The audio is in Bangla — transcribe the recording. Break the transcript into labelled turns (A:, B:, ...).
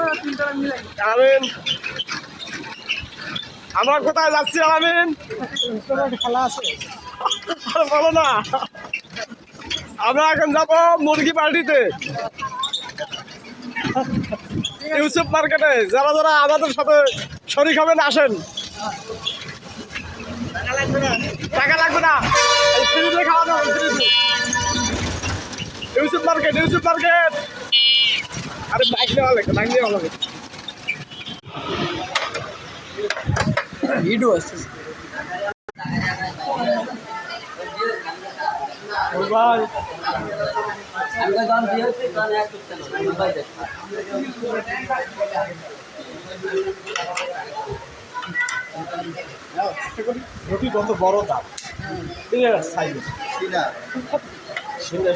A: আমিন আমরা কোথায় যাচ্ছি আমিন
B: খেলা আছে
A: বলো না আমরা এখন যাবো মুরগি পার্টিতে ইউসুফ মার্কেটে যারা যারা আমাদের সাথে শরীক হবেন আসেন টাকা লাগবে না ফ্রিতে খাওয়া দাওয়া ফ্রিতে ইউসুফ মার্কেট আরে বাইক নেওয়া লাগে
B: ভিডিও আসছে
A: ভাই রুটি কত বড় দাম ঠিক আছে সাইজ শুনে